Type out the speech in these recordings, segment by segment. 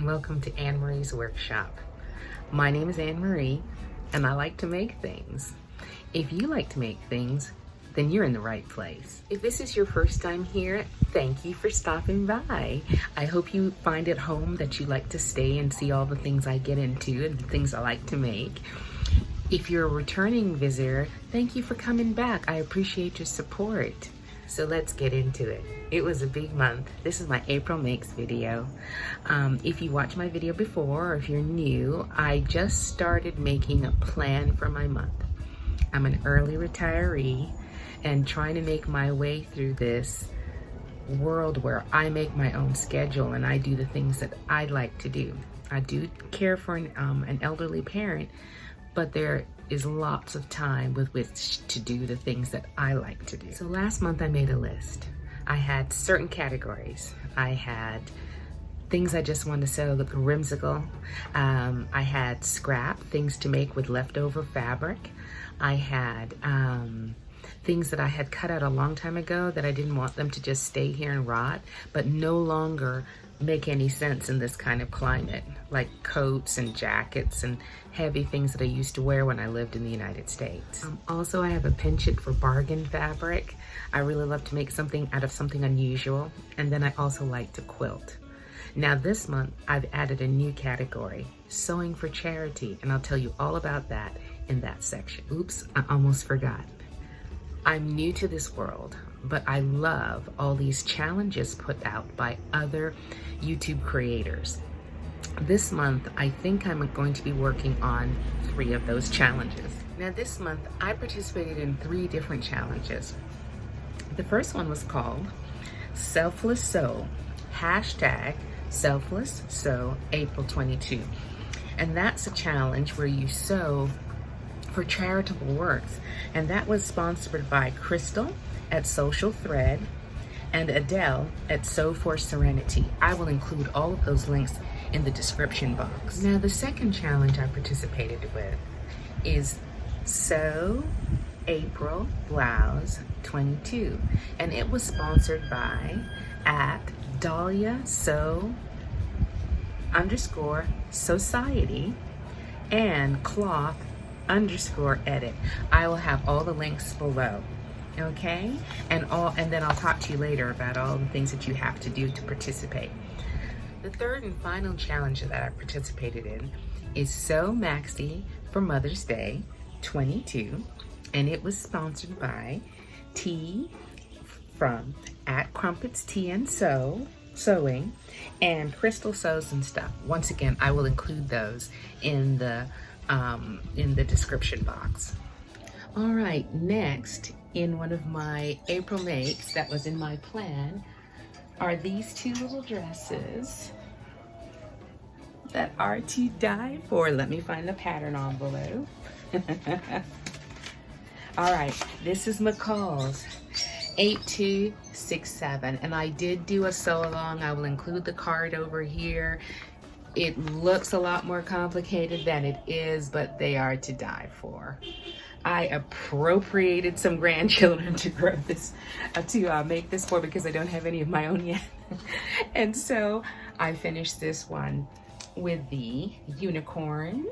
welcome to Anmaree's workshop. My name is Anmaree and I like to make things. If you like to make things, then you're in the right place. If this is your first time here, thank you for stopping by. I hope you find at home that you like to stay and see all the things I get into and the things I like to make. If you're a returning visitor, thank you for coming back. I appreciate your support. So let's get into it. It was a big month. This is my April Makes video. If you watched my video before or if you're new, I just started making a plan for my month. I'm an early retiree and trying to make my way through this world where I make my own schedule and I do the things that I like to do. I do care for an elderly parent, but there is lots of time with which to do the things that I like to do. So last month I made a list. I had certain categories. I had things I just wanted to sew, the whimsical. I had scrap, things to make with leftover fabric. I had things that I had cut out a long time ago that I didn't want them to just stay here and rot, but no longer make any sense in this kind of climate, like coats and jackets and heavy things that I used to wear when I lived in the United States. Also, I have a penchant for bargain fabric. I really love to make something out of something unusual, and then I also like to quilt. Now this month, I've added a new category, sewing for charity, and I'll tell you all about that in that section. Oops, I almost forgot. I'm new to this world, but I love all these challenges put out by other YouTube creators. This month, I think I'm going to be working on 3 of those challenges. Now this month, I participated in 3 different challenges. The first one was called Selfless Sew, hashtag Selfless Sew April 22. And that's a challenge where you sew for charitable works. And that was sponsored by Crystal at Social Thread and Adele at Sew for Serenity. I will include all of those links in the description box. Now the second challenge I participated with is Sew April Blouse 22, and it was sponsored by at Dahlia Sewciety and cloth_edit. I will have all the links below. Okay, and then I'll talk to you later about all the things that you have to do to participate. The third and final challenge that I participated in is Sew Maxi for Mother's Day 22, and it was sponsored by T from at crumpetsteaandsewing and Crystal Sews and Stuff. Once again, I will include those in the description box. All right, next in one of my April makes that was in my plan are these 2 little dresses that are to die for. Let me find the pattern envelope. All right, this is McCalls 8267, and I did do a sew along. I will include the card over here. It looks a lot more complicated than it is, but they are to die for. I appropriated some grandchildren to grow this, to make this for, because I don't have any of my own yet. And so I finished this one with the unicorn.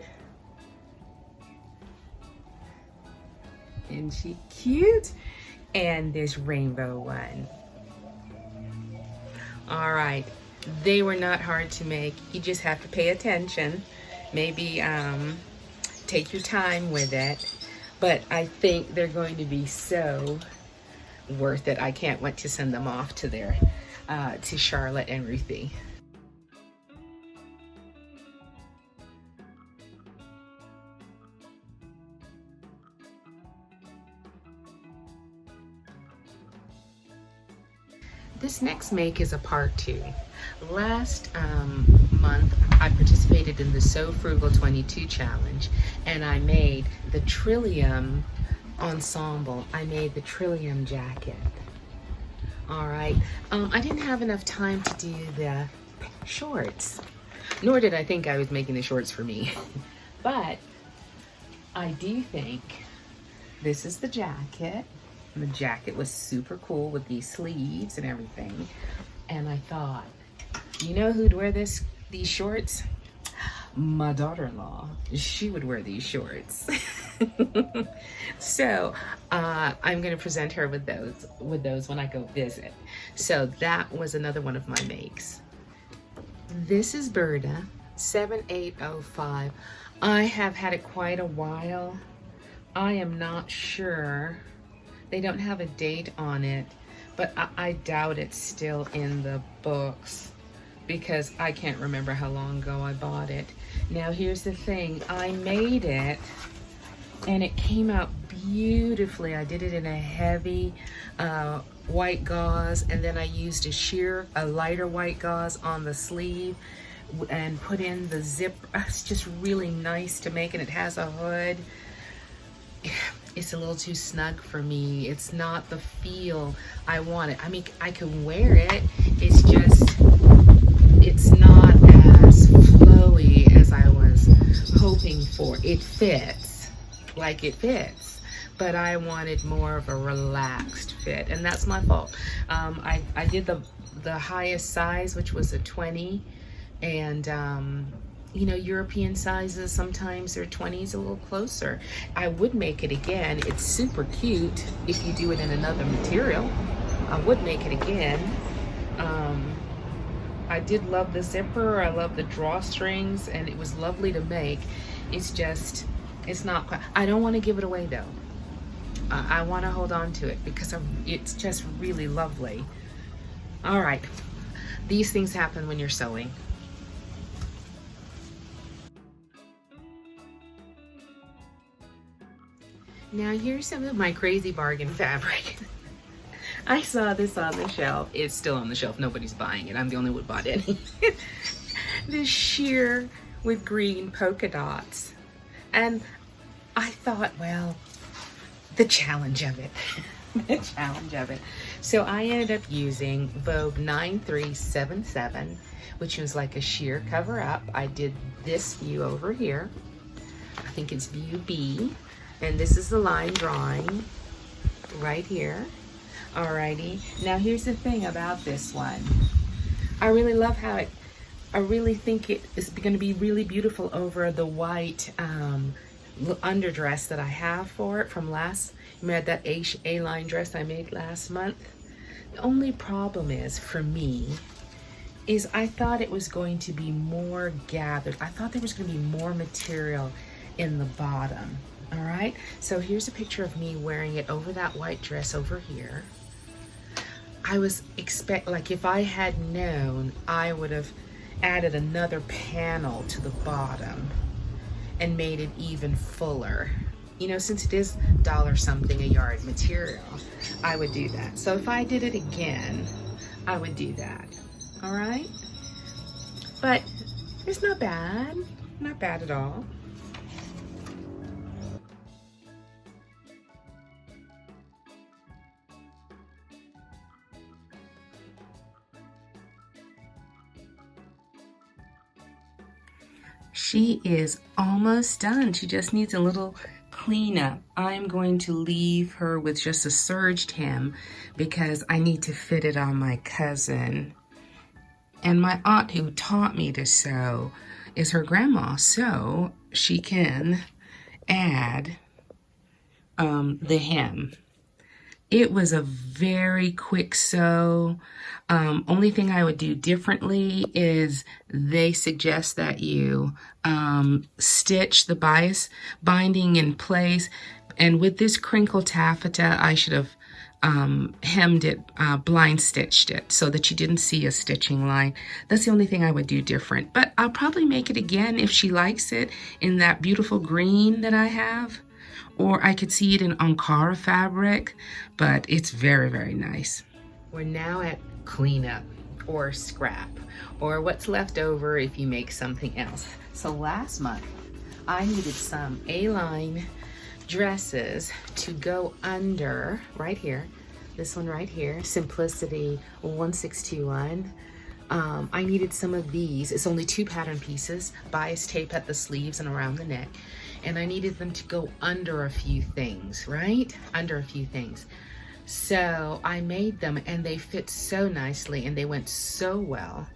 Isn't she cute? And this rainbow one. All right, they were not hard to make. You just have to pay attention. Maybe take your time with it. But I think they're going to be so worth it. I can't wait to send them off to to Charlotte and Ruthie. This next make is a part 2. Last month, I participated in the Sew Frugal 22 challenge, and I made the Trillium Ensemble. I made the Trillium jacket. All right, I didn't have enough time to do the shorts, nor did I think I was making the shorts for me. But I do think this is the jacket. The jacket was super cool with these sleeves and everything. And I thought, you know who'd wear this These shorts, my daughter-in-law, she would wear these shorts. So I'm going to present her with those when I go visit. So that was another one of my makes. This is Burda 7805. I have had it quite a while. I am not sure. They don't have a date on it, but I doubt it's still in the books because I can't remember how long ago I bought it. Now here's the thing, I made it and it came out beautifully. I did it in a heavy white gauze, and then I used a lighter white gauze on the sleeve and put in the zip. It's just really nice to make, and it has a hood. It's a little too snug for me. It's not the feel I want it. I mean, I can wear it. It's just, it's not as flowy as I was hoping for. It fits, like it fits, but I wanted more of a relaxed fit, and that's my fault. I did the highest size, which was a 20, and you know, European sizes, sometimes their 20s a little closer. I would make it again. It's super cute if you do it in another material. I would make it again. I did love the zipper. I love the drawstrings, and it was lovely to make. It's just, it's not quite, I don't want to give it away though. I want to hold on to it because it's just really lovely. All right, these things happen when you're sewing. Now here's some of my crazy bargain fabric. I saw this on the shelf. It's still on the shelf. Nobody's buying it. I'm the only one who bought any. This sheer with green polka dots. And I thought, well, the challenge of it. The challenge of it. So I ended up using Vogue 9377, which was like a sheer cover up. I did this view over here. I think it's view B. And this is the line drawing right here. Alrighty, now here's the thing about this one. I really love how I really think it is going to be really beautiful over the white underdress that I have for it from last, you had that A-line dress I made last month. The only problem is, for me, is I thought it was going to be more gathered. I thought there was going to be more material in the bottom. All right, so here's a picture of me wearing it over that white dress over here. I was like, if I had known, I would have added another panel to the bottom and made it even fuller. You know, since it is $1 something a yard material, I would do that. So if I did it again, I would do that. All right, but it's not bad at all. She is almost done. She just needs a little cleanup. I'm going to leave her with just a serged hem because I need to fit it on my cousin. And my aunt, who taught me to sew, is her grandma, so she can add the hem. It was a very quick sew. Only thing I would do differently is they suggest that you stitch the bias binding in place. And with this crinkle taffeta, I should have hemmed it, blind stitched it so that you didn't see a stitching line. That's the only thing I would do different. But I'll probably make it again if she likes it in that beautiful green that I have. Or I could see it in Ankara fabric, but it's very, very nice. We're now at cleanup or scrap, or what's left over if you make something else. So last month, I needed some A-line dresses to go under, right here, this one right here, Simplicity 1621. I needed some of these. It's only 2 pattern pieces, bias tape at the sleeves and around the neck. And I needed them to go under a few things, right? Under a few things. So I made them and they fit so nicely and they went so well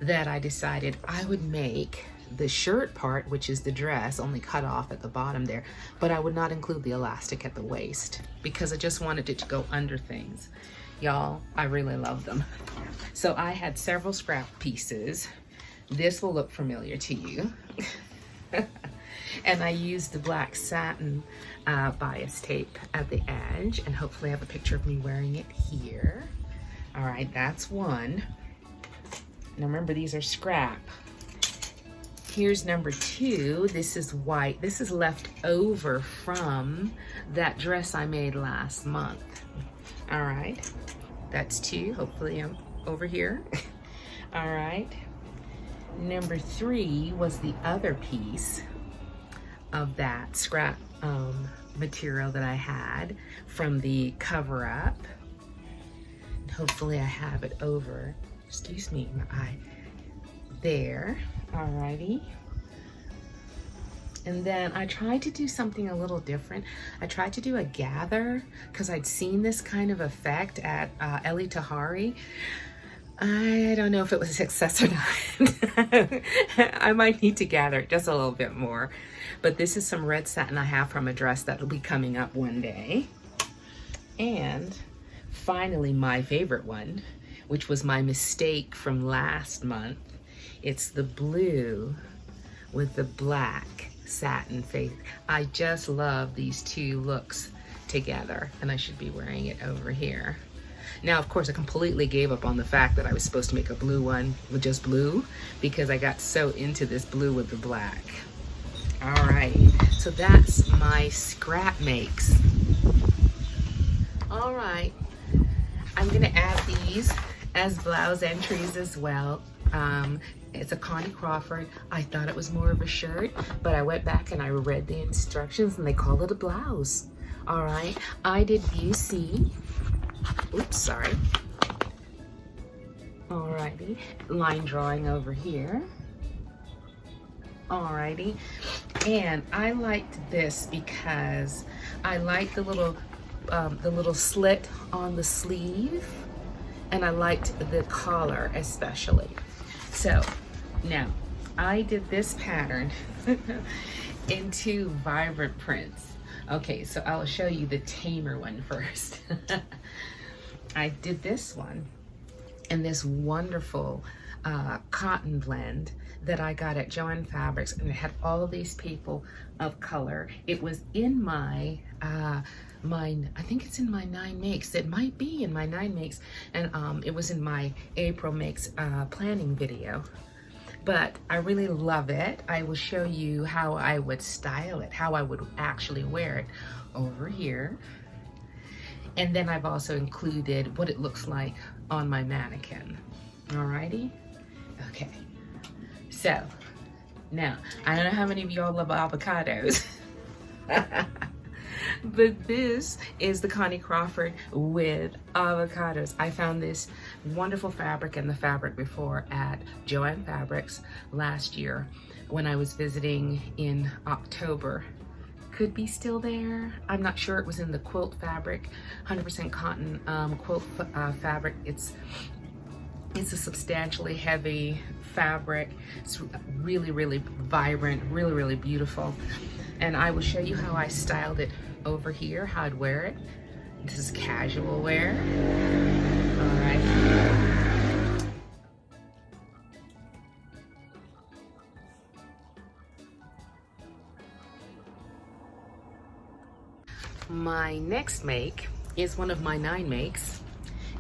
that I decided I would make the shirt part, which is the dress, only cut off at the bottom there, but I would not include the elastic at the waist because I just wanted it to go under things. Y'all, I really love them. So I had several scrap pieces. This will look familiar to you. And I used the black satin bias tape at the edge, and hopefully I have a picture of me wearing it here. All right, that's one. Now remember, these are scrap. Here's number two. This is white. This is left over from that dress I made last month. All right, that's two. Hopefully I'm over here. All right. Number three was the other piece of that scrap material that I had from the cover up. Hopefully I have it over, excuse me, my eye, there. Alrighty. And then I tried to do something a little different. I tried to do a gather because I'd seen this kind of effect at Ellie Tahari. I don't know if it was a success or not. I might need to gather it just a little bit more. But this is some red satin I have from a dress that'll be coming up one day. And finally, my favorite one, which was my mistake from last month. It's the blue with the black satin face. I just love these two looks together, and I should be wearing it over here. Now, of course, I completely gave up on the fact that I was supposed to make a blue one with just blue because I got so into this blue with the black. All right, so that's my scrap makes. All right, I'm gonna add these as blouse entries as well. It's a Connie Crawford. I thought it was more of a shirt, but I went back and I read the instructions and they call it a blouse. All right, I did UC. Oops, sorry. Alrighty, line drawing over here. Alrighty, and I liked this because I like the little slit on the sleeve, and I liked the collar especially. So now I did this pattern into vibrant prints. Okay, so I'll show you the tamer one first. I did this one in this wonderful cotton blend that I got at Joann Fabrics, and it had all of these people of color. It was in my I think it's in my 9 makes. It might be in my 9 makes, and it was in my April makes planning video. But I really love it. I will show you how I would style it, how I would actually wear it over here. And then I've also included what it looks like on my mannequin. Alrighty? Okay. So, now, I don't know how many of y'all love avocados. But this is the Connie Crawford with avocados. I found this wonderful fabric and the fabric before at Joann Fabrics last year when I was visiting in October. Could be still there. I'm not sure. It was in the quilt fabric, 100% cotton quilt fabric. It's a substantially heavy fabric. It's really, really vibrant, really, really beautiful. And I will show you how I styled it over here, how I'd wear it. This is casual wear. All right. My next make is one of my 9 makes.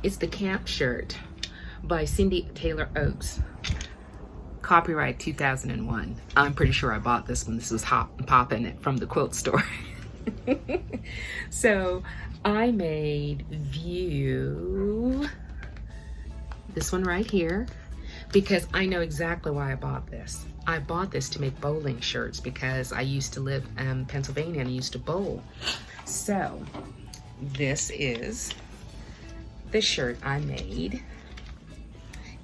It's the camp shirt by Cindy Taylor Oaks. Copyright 2001. I'm pretty sure I bought this when this was hot and popping from the quilt store. So I made view this one right here because I know exactly why I bought this. I bought this to make bowling shirts because I used to live in Pennsylvania and I used to bowl. So this is the shirt I made.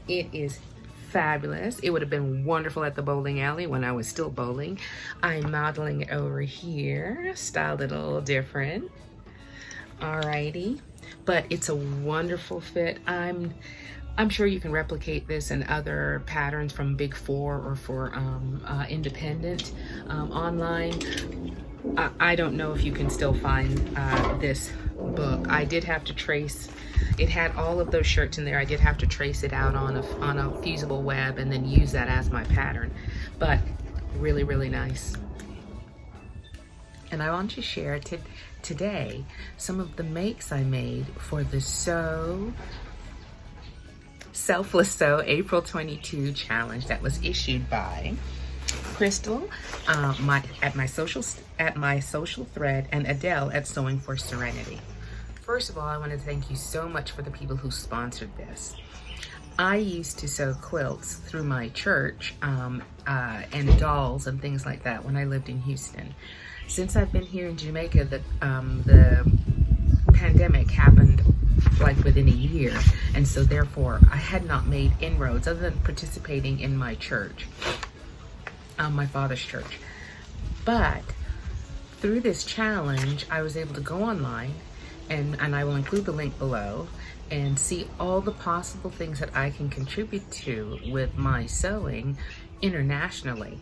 It is fabulous. It would have been wonderful at the bowling alley when I was still bowling. I'm modeling it over here, styled it a little different. Alrighty, but it's a wonderful fit. I'm I'm sure you can replicate this in other patterns from Big Four or for independent online. I don't know if you can still find this book. I did have to trace, it had all of those shirts in there. I did have to trace it out on a fusible web and then use that as my pattern. But really, really nice. And I want to share today some of the makes I made for the Selfless Sew April 22 challenge that was issued by Crystal at my social thread, and Adele at Sewing for Serenity. First of all, I want to thank you so much for the people who sponsored this. I used to sew quilts through my church and dolls and things like that when I lived in Houston. Since I've been here in Jamaica, the pandemic happened like within a year, and so therefore I had not made inroads other than participating in my church, my father's church. But through this challenge, I was able to go online, and I will include the link below, and see all the possible things that I can contribute to with my sewing internationally.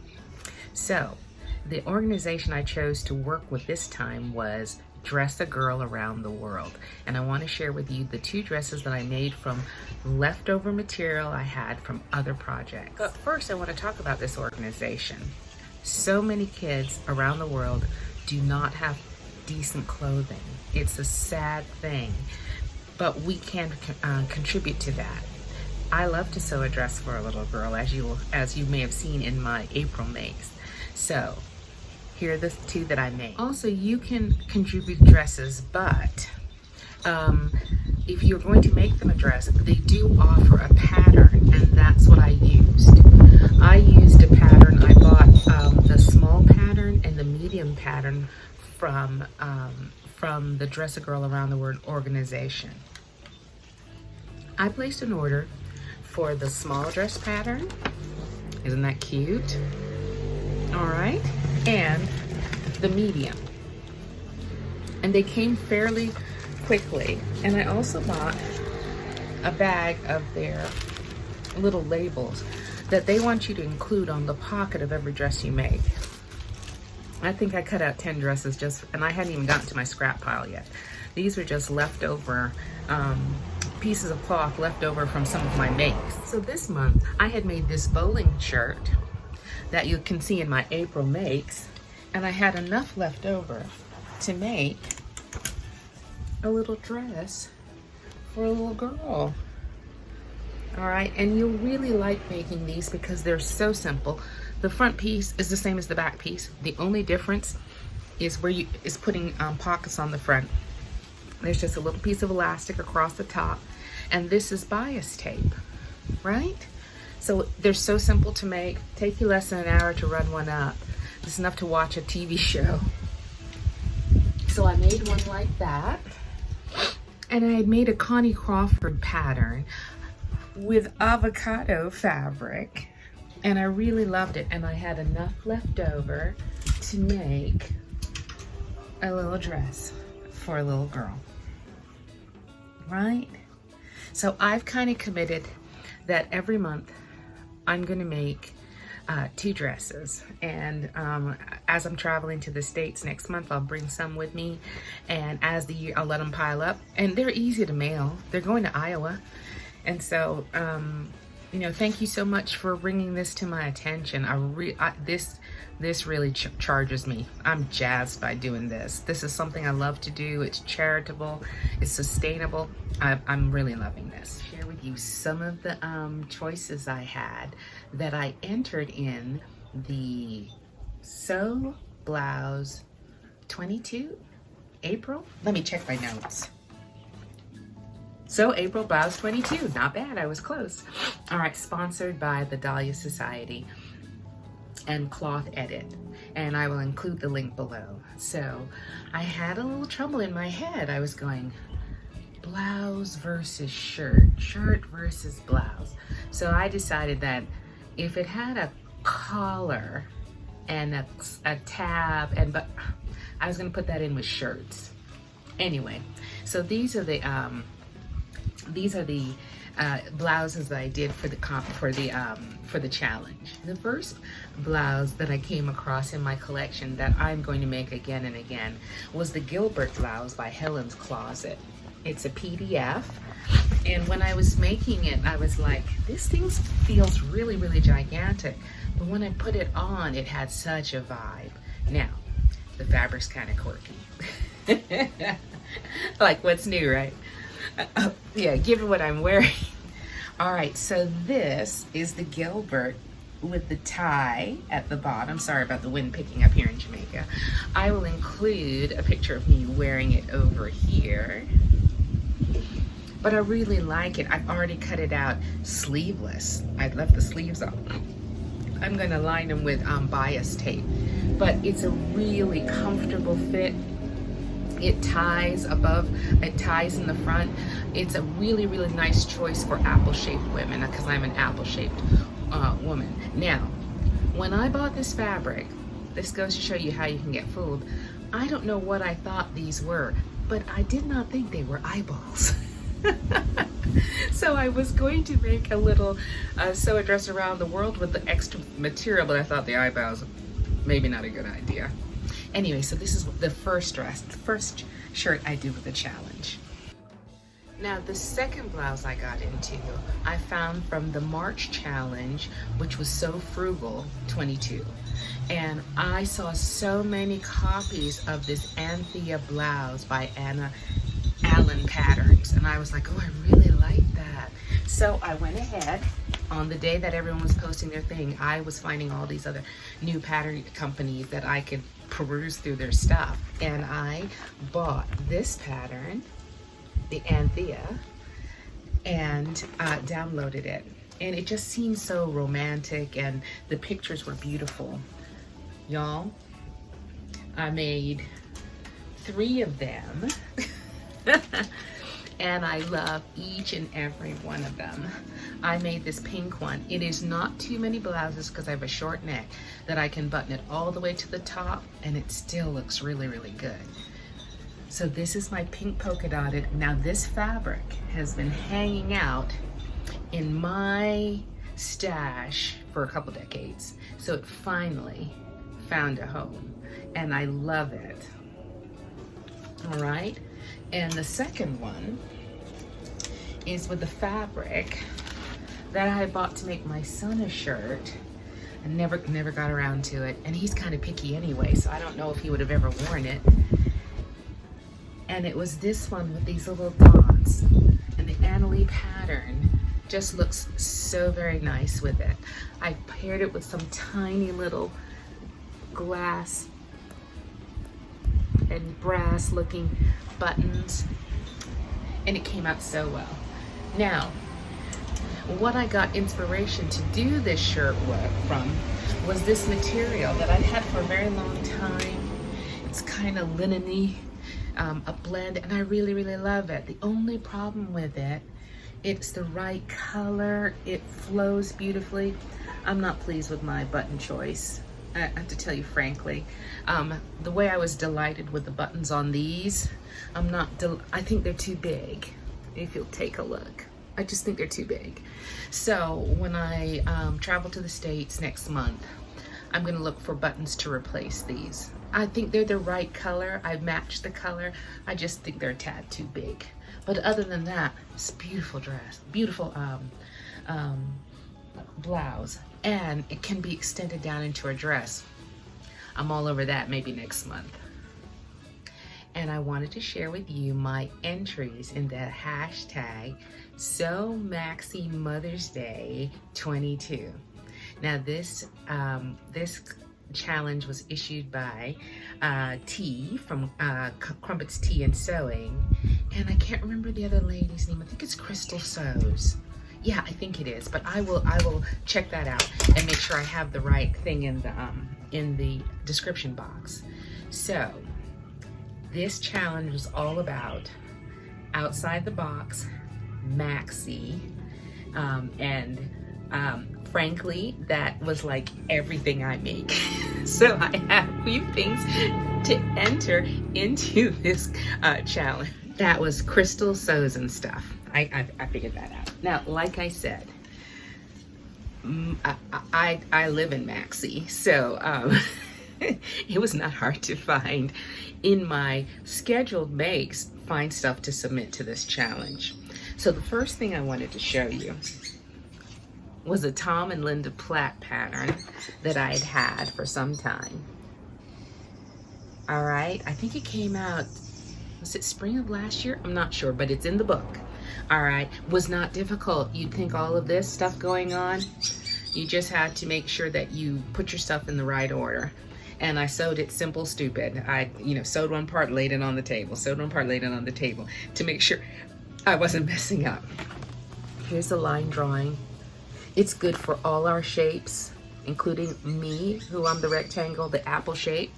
So the organization I chose to work with this time was Dress a Girl Around the World. And I want to share with you the 2 dresses that I made from leftover material I had from other projects. But first, I want to talk about this organization. So many kids around the world do not have decent clothing. It's a sad thing, but we can contribute to that. I love to sew a dress for a little girl, as you may have seen in my April makes. So here are the 2 that I made. Also, you can contribute dresses, but if you're going to make them a dress, they do offer a pattern, and that's what I used. I used a pattern. I bought the small pattern and the medium pattern from the Dress a Girl Around the World organization. I placed an order for the small dress pattern. Isn't that cute? All right, and the medium. And they came fairly quickly. And I also bought a bag of their little labels that they want you to include on the pocket of every dress you make. I think I cut out 10 dresses and I hadn't even gotten to my scrap pile yet. These were just leftover pieces of cloth left over from some of my makes. So this month I had made this bowling shirt that you can see in my April makes, and I had enough left over to make a little dress for a little girl. All right, and you'll really like making these because they're so simple. The front piece is the same as the back piece. The only difference is putting pockets on the front. There's just a little piece of elastic across the top, and this is bias tape, right? So they're so simple to make. Take you less than an hour to run one up. It's enough to watch a TV show. So I made one like that, and I made a Connie Crawford pattern with avocado fabric, and I really loved it, and I had enough left over to make a little dress for a little girl, right? So I've kind of committed that every month I'm gonna make 2 dresses, and as I'm traveling to the States next month, I'll bring some with me, and as the year, I'll let them pile up, and they're easy to mail. They're going to Iowa. And so, you know, thank you so much for bringing this to my attention. This really charges me. I'm jazzed by doing this. This is something I love to do. It's charitable, it's sustainable. I'm really loving this. Share with you some of the choices I had that I entered in the Sew Blouse 22 April. Let me check my notes. So April Blouse 22, not bad, I was close. All right, sponsored by the Dahlia Sewciety and Cloth Edit, and I will include the link below. So I had a little trouble in my head. I was going blouse versus shirt, shirt versus blouse. So I decided that if it had a collar and a tab, but I was gonna put that in with shirts. Anyway, so these are the These are the blouses that I did for the challenge. The first blouse that I came across in my collection that I'm going to make again and again was the Gilbert blouse by Helen's Closet. It's a PDF, and when I was making it, I was like, this thing feels really, really gigantic. But when I put it on, it had such a vibe. Now, the fabric's kind of quirky. Like, what's new, right? Yeah, given what I'm wearing. All right, so this is the Gilbert with the tie at the bottom. Sorry about the wind picking up here in Jamaica. I will include a picture of me wearing it over here. But I really like it. I've already cut it out sleeveless. I left the sleeves on. I'm gonna line them with bias tape. But it's a really comfortable fit. It ties above, it ties in the front. It's a really, really nice choice for apple-shaped women, because I'm an apple-shaped woman. Now, when I bought this fabric, this goes to show you how you can get fooled. I don't know what I thought these were, but I did not think they were eyeballs. So I was going to make a little sew a dress around the world with the extra material, but I thought the eyeballs, maybe not a good idea. Anyway, so this is the first dress, the first shirt I do with the challenge. Now, the second blouse I got into, I found from the March challenge, which was So Frugal 22. And I saw so many copies of this Anthea Blouse by Allen Patterns. And I was like, oh, I really like that. So I went ahead. On the day that everyone was posting their thing, I was finding all these other new pattern companies that I could peruse through their stuff. And I bought this pattern, the Anthea, and downloaded it. And it just seemed so romantic, and the pictures were beautiful. Y'all, I made 3 of them. And I love each and every one of them. I made this pink one. It is not too many blouses because I have a short neck that I can button it all the way to the top, and it still looks really, really good. So this is my pink polka dotted. Now this fabric has been hanging out in my stash for a couple decades. So it finally found a home, and I love it. All right. And the second one is with the fabric that I bought to make my son a shirt. I never got around to it. And he's kind of picky anyway, so I don't know if he would have ever worn it. And it was this one with these little dots. And the Anmaree pattern just looks so very nice with it. I paired it with some tiny little glass and brass looking buttons, and it came out so well. Now, what I got inspiration to do this shirt work from was this material that I've had for a very long time. It's kind of linen-y, a blend, and I really, really love it. The only problem with it, it's the right color, it flows beautifully. I'm not pleased with my button choice. I have to tell you frankly, the way I was delighted with the buttons on these, I think they're too big. If you'll take a look, I just think they're too big. So when I travel to the States next month, I'm gonna look for buttons to replace these. I think they're the right color. I've matched the color. I just think they're a tad too big. But other than that, it's a beautiful dress, beautiful blouse. And it can be extended down into a dress. I'm all over that, maybe next month. And I wanted to share with you my entries in the hashtag SewMaxi Mother's Day 22. Now this challenge was issued by T from crumpetsteaandsewing, and I can't remember the other lady's name. I think it's Crystal Sews. Yeah, I think it is, but I will check that out and make sure I have the right thing in the description box. So this challenge was all about outside the box, maxi, and frankly, that was like everything I make. So I have a few things to enter into this challenge. That was Crystal Sews and stuff. I figured that out. Now, like I said, I live in Maxi, so it was not hard to find in my scheduled makes, find stuff to submit to this challenge. So the first thing I wanted to show you was a Tom and Linda Platt pattern that I had for some time. All right, I think it came out, was it spring of last year? I'm not sure, but it's in the book. All right, was not difficult. You'd think all of this stuff going on, you just had to make sure that you put your stuff in the right order. And I sewed it simple, stupid. I, sewed one part, laid it on the table, sewed one part, laid it on the table to make sure I wasn't messing up. Here's a line drawing. It's good for all our shapes, including me, who I'm the rectangle, the apple shape.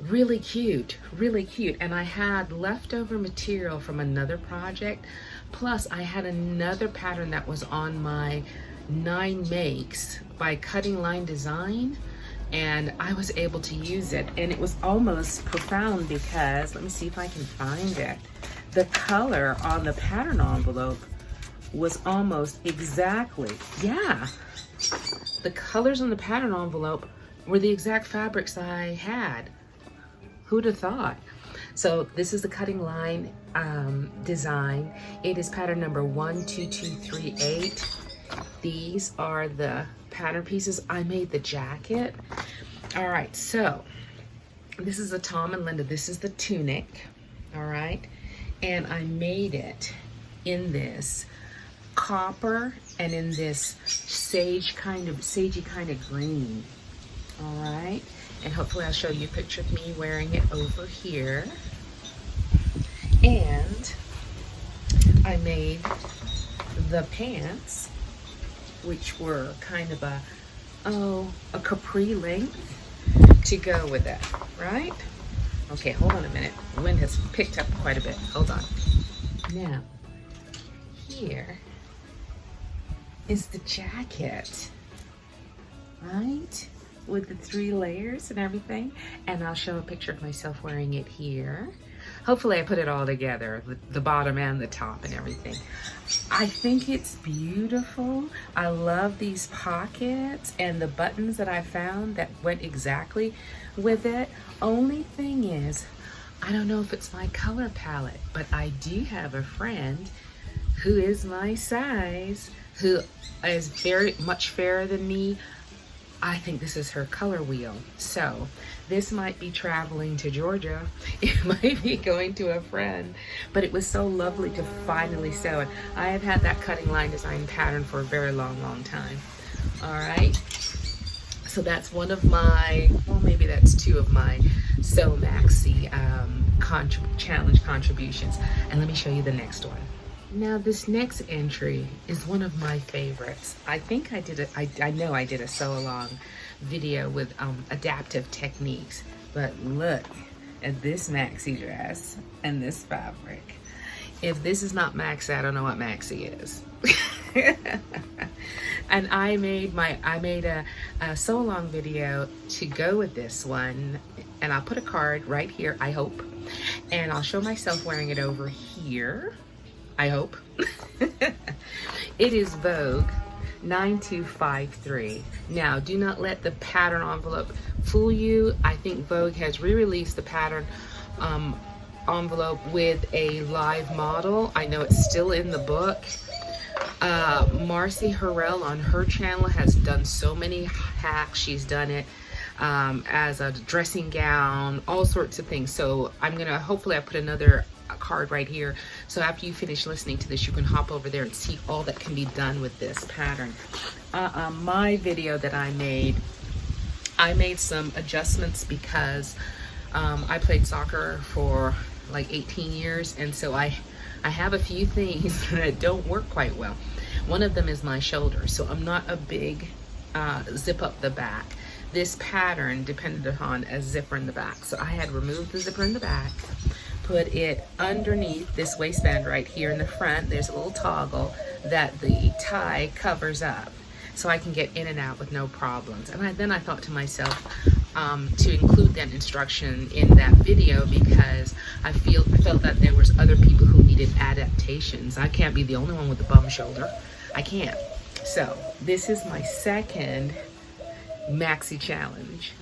Really cute, really cute. And I had leftover material from another project. Plus I had another pattern that was on my 9 makes by Cutting Line Design. And I was able to use it. And it was almost profound because, let me see if I can find it. The color on the pattern envelope was almost exactly, yeah. The colors on the pattern envelope were the exact fabrics I had. Who'd have thought? So this is the Cutting Line design. It is pattern number 12238. These are the pattern pieces. I made the jacket. All right, so this is a Tom and Linda. This is the tunic, all right? And I made it in this copper and in this sagey kind of green, all right? And hopefully I'll show you a picture of me wearing it over here. And I made the pants, which were kind of a capri length to go with it, right? Okay, hold on a minute. The wind has picked up quite a bit. Hold on. Now, here is the jacket, right? With the 3 layers and everything. And I'll show a picture of myself wearing it here. Hopefully I put it all together, the bottom and the top and everything. I think it's beautiful. I love these pockets and the buttons that I found that went exactly with it. Only thing is, I don't know if it's my color palette, but I do have a friend who is my size, who is very much fairer than me. I think this is her color wheel. So this might be traveling to Georgia. It might be going to a friend, but it was so lovely to finally sew it. I have had that Cutting Line Design pattern for a very long time. All right. So that's one of my, well, maybe that's 2 of my Sew Maxi challenge contributions. And let me show you the next one. Now this next entry is one of my favorites. I think I did I know I did a sew along video with adaptive techniques, but look at this maxi dress and this fabric. If this is not maxi, I don't know what maxi is. And I made a sew along video to go with this one, and I'll put a card right here, I hope, and I'll show myself wearing it over here, I hope. It is Vogue 9253. Now, do not let the pattern envelope fool you. I think Vogue has re-released the pattern envelope with a live model. I know it's still in the book. Marcy Harrell on her channel has done so many hacks. She's done it as a dressing gown, all sorts of things. So I'm gonna, hopefully I put another card right here, so after you finish listening to this, you can hop over there and see all that can be done with this pattern. My video that I made some adjustments because I played soccer for like 18 years, and so I have a few things that don't work quite well. One of them is my shoulder, so I'm not a big zip up the back. This pattern depended upon a zipper in the back, so I had removed the zipper in the back, put it underneath this waistband right here in the front. There's a little toggle that the tie covers up, so I can get in and out with no problems. And then I thought to myself to include that instruction in that video because I felt that there was other people who needed adaptations. I can't be the only one with the bum shoulder. I can't. So this is my second maxi challenge.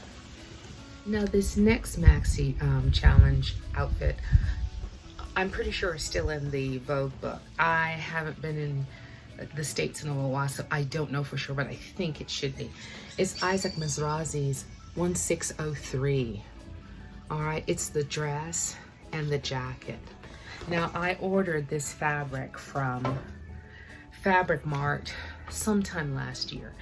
Now this next maxi challenge outfit, I'm pretty sure is still in the Vogue book. I haven't been in the States in a little while, so I don't know for sure, but I think it should be. It's Isaac Mizrazi's 1603. All right, it's the dress and the jacket. Now I ordered this fabric from Fabric Mart sometime last year.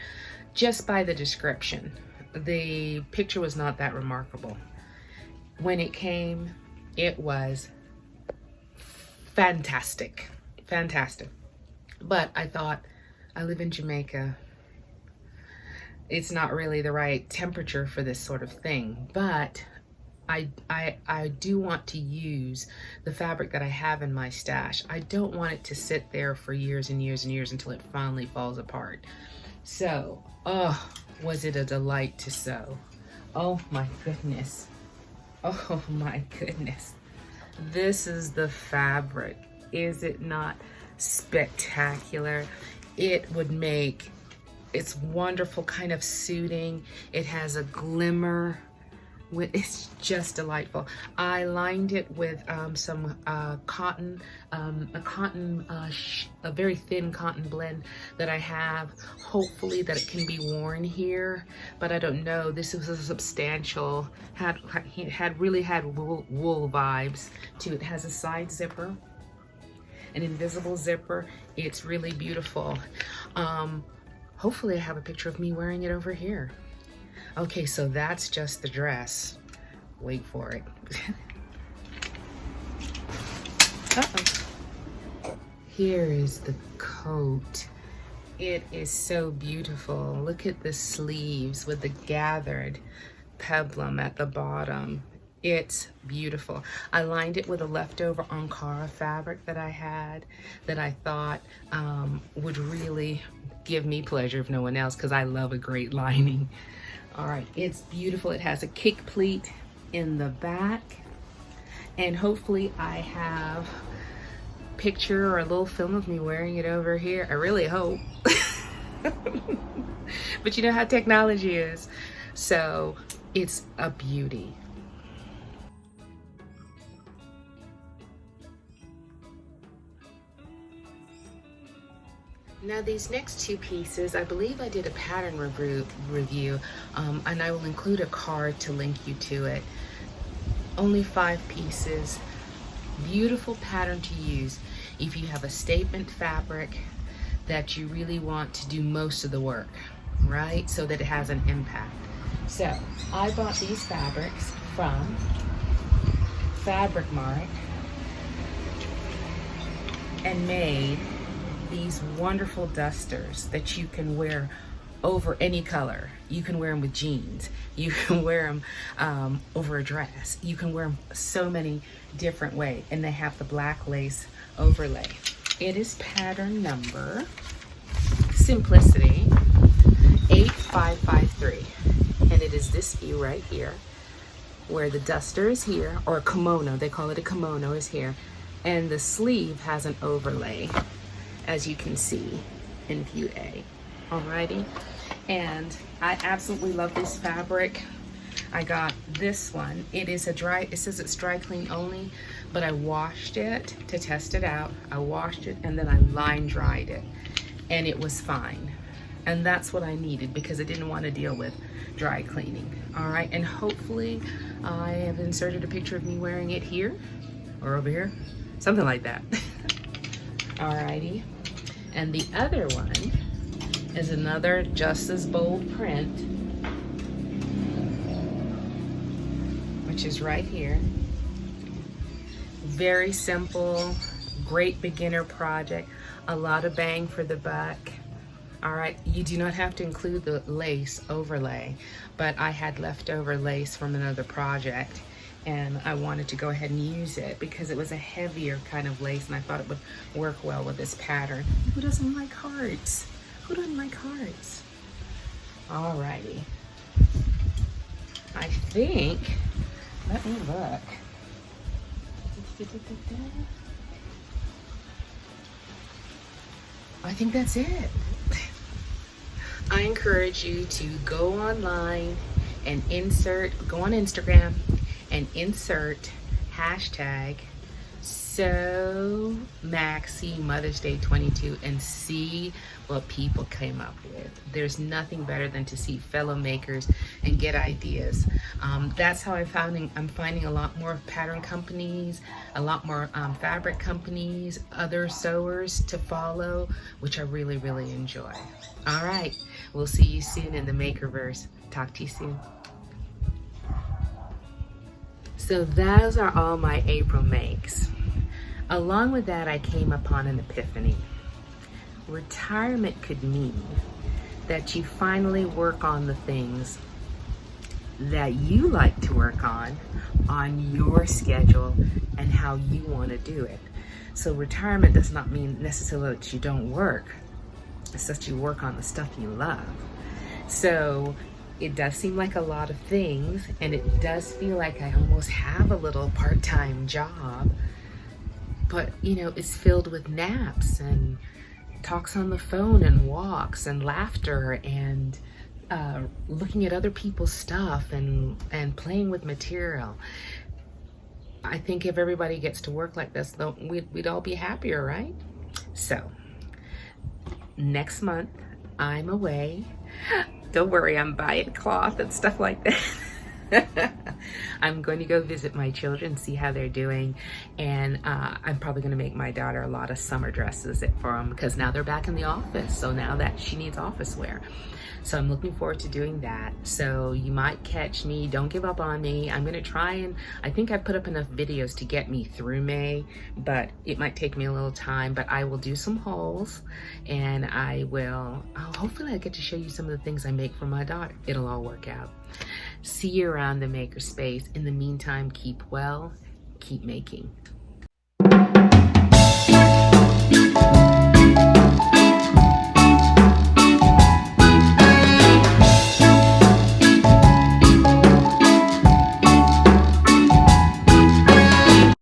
Just by the description, the picture was not that remarkable. When it came, it was fantastic, fantastic. But I thought, I live in Jamaica. It's not really the right temperature for this sort of thing, but I do want to use the fabric that I have in my stash. I don't want it to sit there for years and years and years until it finally falls apart. So, oh, was it a delight to sew. Oh my goodness. Oh my goodness. This is the fabric. Is it not spectacular? It would make, it's wonderful, kind of suiting. It has a glimmer. It's just delightful. I lined it with some cotton, a very thin cotton blend that I have. Hopefully that it can be worn here, but I don't know. This was a substantial, really had wool vibes to it. It has a side zipper, an invisible zipper. It's really beautiful. Hopefully I have a picture of me wearing it over here. Okay, so that's just the dress. Wait for it. Uh-oh. Here is the coat. It is so beautiful. Look at the sleeves with the gathered peplum at the bottom. It's beautiful. I lined it with a leftover Ankara fabric that I had that I thought would really give me pleasure if no one else, because I love a great lining. All right, it's beautiful. It has a kick pleat in the back, and hopefully I have a picture or a little film of me wearing it over here. I really hope. But you know how technology is. So it's a beauty. Now these next two pieces, I believe I did a pattern review, and I will include a card to link you to it. Only 5 pieces, beautiful pattern to use if you have a statement fabric that you really want to do most of the work, right? So that it has an impact. So I bought these fabrics from Fabric Mart and made these wonderful dusters that you can wear over any color. You can wear them with jeans. You can wear them over a dress. You can wear them so many different ways. And they have the black lace overlay. It is pattern number, Simplicity, 8553. And it is this view right here, where the duster is here, or a kimono, they call it a kimono, is here. And the sleeve has an overlay, as you can see in view A. Alrighty, and I absolutely love this fabric. I got this one. It is a dry, it says it's dry clean only, but I washed it to test it out. I washed it and then I line dried it, and it was fine. And that's what I needed because I didn't want to deal with dry cleaning. All right, and hopefully I have inserted a picture of me wearing it here or over here, something like that. Alrighty. And the other one is another just as bold print, which is right here. Very simple, great beginner project, a lot of bang for the buck. All right, you do not have to include the lace overlay, but I had leftover lace from another project and I wanted to go ahead and use it because it was a heavier kind of lace and I thought it would work well with this pattern. Who doesn't like hearts? Who doesn't like hearts? Alrighty. I think, let me look. I think that's it. I encourage you to go online and go on Instagram and insert hashtag Maxi Mother's Day 22 and see what people came up with. There's nothing better than to see fellow makers and get ideas. That's how I'm finding a lot more pattern companies, a lot more fabric companies, other sewers to follow, which I really, really enjoy. All right, we'll see you soon in the Makerverse. Talk to you soon. So those are all my April makes. Along with that, I came upon an epiphany. Retirement could mean that you finally work on the things that you like to work on your schedule and how you want to do it. So retirement does not mean necessarily that you don't work. It's that you work on the stuff you love. So it does seem like a lot of things, and it does feel like I almost have a little part-time job, but you know, it's filled with naps and talks on the phone and walks and laughter and looking at other people's stuff and playing with material. I think if everybody gets to work like this, though, we'd all be happier, right? So next month I'm away. Don't worry, I'm buying cloth and stuff like that. I'm going to go visit my children, see how they're doing, and I'm probably going to make my daughter a lot of summer dresses for them because now they're back in the office, so now that she needs office wear. So I'm looking forward to doing that. So you might catch me. Don't give up on me. I'm going to try, and I think I've put up enough videos to get me through May, but it might take me a little time. But I will do some hauls, and I will, hopefully I get to show you some of the things I make for my daughter. It'll all work out. See you around the maker space. In the meantime, keep well, keep making.